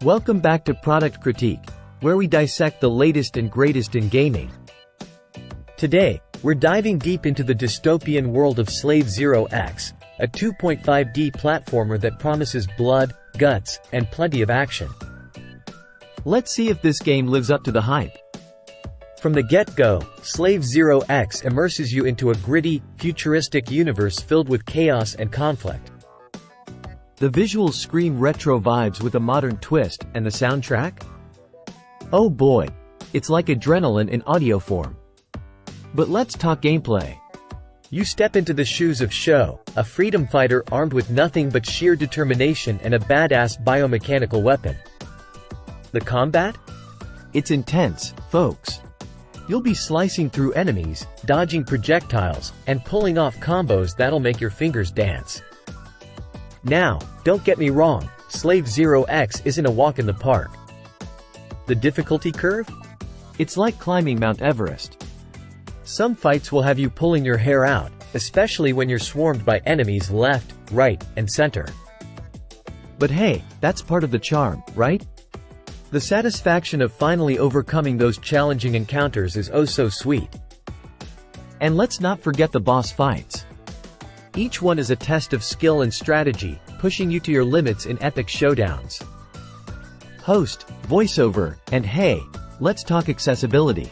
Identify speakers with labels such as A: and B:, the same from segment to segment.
A: Welcome back to Product Critique, where we dissect the latest and greatest in gaming. Today, we're diving deep into the dystopian world of Slave Zero X, a 2.5D platformer that promises blood, guts, and plenty of action. Let's see if this game lives up to the hype. From the get-go, Slave Zero X immerses you into a gritty, futuristic universe filled with chaos and conflict. The visuals scream retro vibes with a modern twist, and the soundtrack? Oh boy, it's like adrenaline in audio form. But let's talk gameplay. You step into the shoes of Sho, a freedom fighter armed with nothing but sheer determination and a badass biomechanical weapon. The combat? It's intense, folks. You'll be slicing through enemies, dodging projectiles, and pulling off combos that'll make your fingers dance. Now, don't get me wrong, Slave Zero X isn't a walk in the park. The difficulty curve? It's like climbing Mount Everest. Some fights will have you pulling your hair out, especially when you're swarmed by enemies left, right, and center. But hey, that's part of the charm, right? The satisfaction of finally overcoming those challenging encounters is oh so sweet. And let's not forget the boss fights. Each one is a test of skill and strategy, pushing you to your limits in epic showdowns. Host, voiceover, and hey, let's talk accessibility.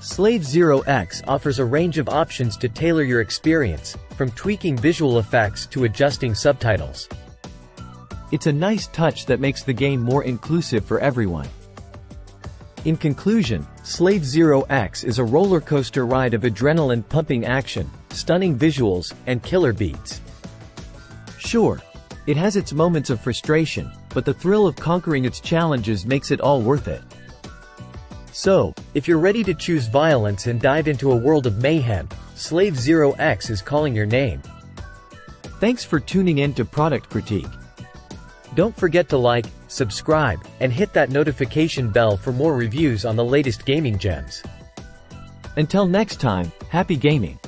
A: Slave Zero X offers a range of options to tailor your experience, from tweaking visual effects to adjusting subtitles. It's a nice touch that makes the game more inclusive for everyone. In conclusion, Slave Zero X is a roller coaster ride of adrenaline-pumping action, stunning visuals, and killer beats. Sure, it has its moments of frustration, but the thrill of conquering its challenges makes it all worth it. So, if you're ready to choose violence and dive into a world of mayhem, Slave Zero X is calling your name. Thanks for tuning in to Product Critique. Don't forget to like, subscribe, and hit that notification bell for more reviews on the latest gaming gems. Until next time, happy gaming!